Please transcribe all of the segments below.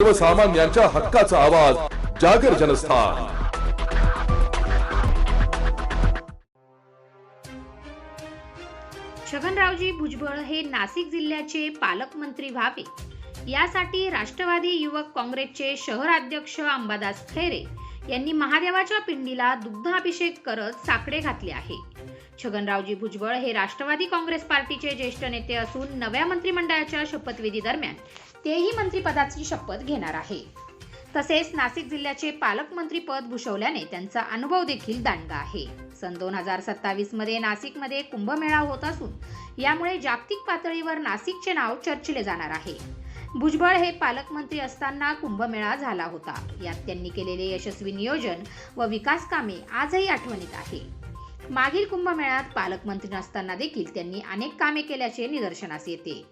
सर्वसामान्यांच्या हक्काचा आवाज जागर जनस्थान। छगनरावजी भुजबळ हे नाशिक जिल्ह्याचे पालकमंत्री व्हावे यासाठी राष्ट्रवादी युवक काँग्रेसचे शहराध्यक्ष अंबादास खैरे यांनी महादेवाच्या पिंडीला दुग्धाभिषेक करत साकडे घातले आहे। छगनरावजी भुजबळ हे राष्ट्रवादी काँग्रेस पार्टीचे ज्येष्ठ नेते असून नव्या मंत्रिमंडळाच्या शपथविधी दरम्यान तेही मंत्रिपदाची शपथ घेणार आहे। तसेच नाशिक जिल्ह्याचे पालकमंत्री पद भूषवल्याने त्यांचा अनुभव देखील दांडगा आहे। सन 2027 मध्ये नाशिकमध्ये कुंभमेळा होत असून यामुळे जागतिक पातळीवर नाशिकचे नाव चर्चिले जाणार आहे। भुजबळ हे पालकमंत्री असताना कुंभमेळा झाला होता। यात त्यांनी केलेले यशस्वी नियोजन व विकास कामे आजही आठवणीत आहे। मागील कुंभमेळ्यात पालकमंत्री नसताना देखील त्यांनी अनेक कामे केल्याचे निदर्शनास येते।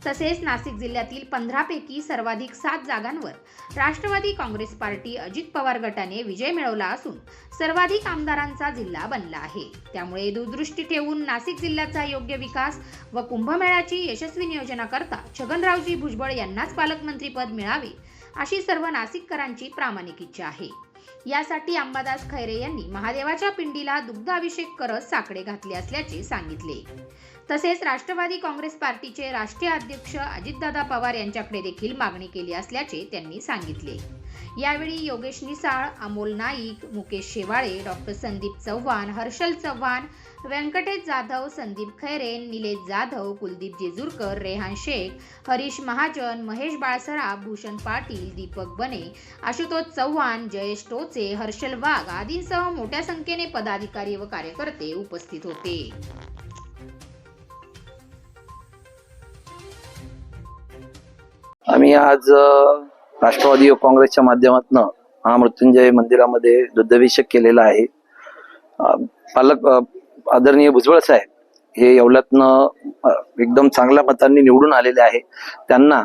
तसेच नाशिक जिल्ह्यातील 15 पैकी सर्वाधिक 7 जागांवर राष्ट्रवादी काँग्रेस पार्टी अजित पवार गटाने विजय मिळवला असून सर्वाधिक आमदारांचा जिल्हा बनला आहे। त्यामुळे दूरदृष्टी ठेवून नाशिक जिल्ह्याचा योग्य विकास व कुंभमेळ्याची यशस्वी नियोजनाकरता छगनरावजी भुजबळ यांनाच पालकमंत्रीपद मिळावे अशी सर्व नाशिककरांची प्रामाणिक इच्छा आहे। यासाठी अंबादास खैरे यांनी महादेवाच्या पिंडीला दुग्धाभिषेक करत साकडे घातले असल्याचे सांगितले। तसेच राष्ट्रवादी काँग्रेस पार्टीचे राष्ट्रीय अध्यक्ष अजितदादा पवार यांच्याकडे देखील मागणी केली असल्याचे त्यांनी सांगितले। यावेळी योगेश निसाळ, अमोल नाईक, मुकेश शेवाळे, डॉक्टर संदीप चव्हाण, हर्षल चव्हाण, व्यंकटेश जाधव, संदीप खैरे, निलेश जाधव, कुलदीप जेजुरकर, रेहान शेख, हरीश महाजन, महेश बाळसराफ, भूषण पाटील, दीपक बने, आशुतोष चव्हाण, जयेश टोचे, हर्षल वाघ आदींसह मोठ्या संख्येने पदाधिकारी व कार्यकर्ते उपस्थित होते। आम्ही आज राष्ट्रवादी युवक काँग्रेसच्या माध्यमातून महामृत्युंजय मंदिरामध्ये दुग्धाभिषेक केलेला आहे। पालक आदरणीय भुजबळ साहेब हे येवल्यातनं एकदम चांगल्या मतांनी निवडून आलेले आहे। त्यांना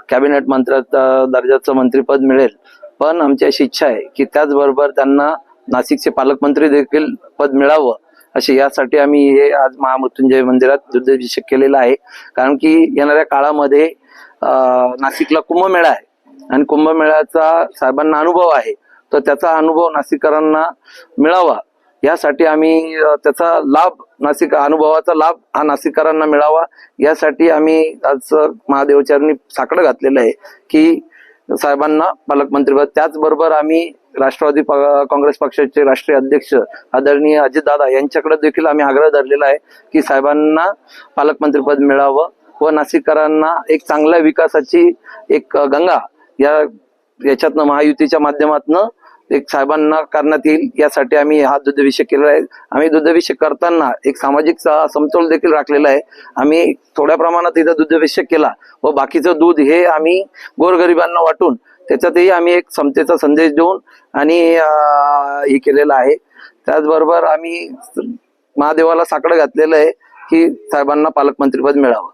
कॅबिनेट मंत्र्याचा दर्जाचं मंत्रिपद मिळेल, पण आमची अशी इच्छा आहे की त्याचबरोबर त्यांना नाशिकचे पालकमंत्री देखील पद मिळावं असे यासाठी आम्ही हे आज महामृत्युंजय मंदिरात दुग्धाभिषेक केलेला आहे। कारण की येणाऱ्या काळामध्ये नाशिकला कुंभमेळा आहे आणि कुंभमेळ्याचा साहेबांना अनुभव आहे, तर त्याचा अनुभव नाशिककरांना मिळावा यासाठी आम्ही त्याचा लाभ अनुभवाचा लाभ हा नाशिककरांना मिळावा यासाठी आम्ही आज महादेवचरणी साकडं घातलेलं आहे की साहेबांना पालकमंत्रीपद। त्याचबरोबर आम्ही राष्ट्रवादी काँग्रेस पक्षाचे राष्ट्रीय अध्यक्ष आदरणीय अजितदादा यांच्याकडे देखील आम्ही आग्रह धरलेला आहे की साहेबांना पालकमंत्रीपद मिळावं व नाशिककरांना एक चांगल्या विकासाची एक गंगा याच्यातनं महायुतीच्या माध्यमातून एक साहेबांना करण्यात येईल यासाठी आम्ही हा दुग्धाभिषेक केलेला आहे। आम्ही दुग्धाभिषेक करताना एक सामाजिक समतोल देखील राखलेला आहे। आम्ही थोड्या प्रमाणात इथं दुग्धाभिषेक केला व बाकीचं दूध हे आम्ही गोरगरिबांना वाटून त्याच्यातही आम्ही एक समतेचा संदेश देऊन आणि हे केलेलं आहे। त्याचबरोबर आम्ही महादेवाला साकडं घातलेलं आहे की साहेबांना पालकमंत्रीपद मिळावं।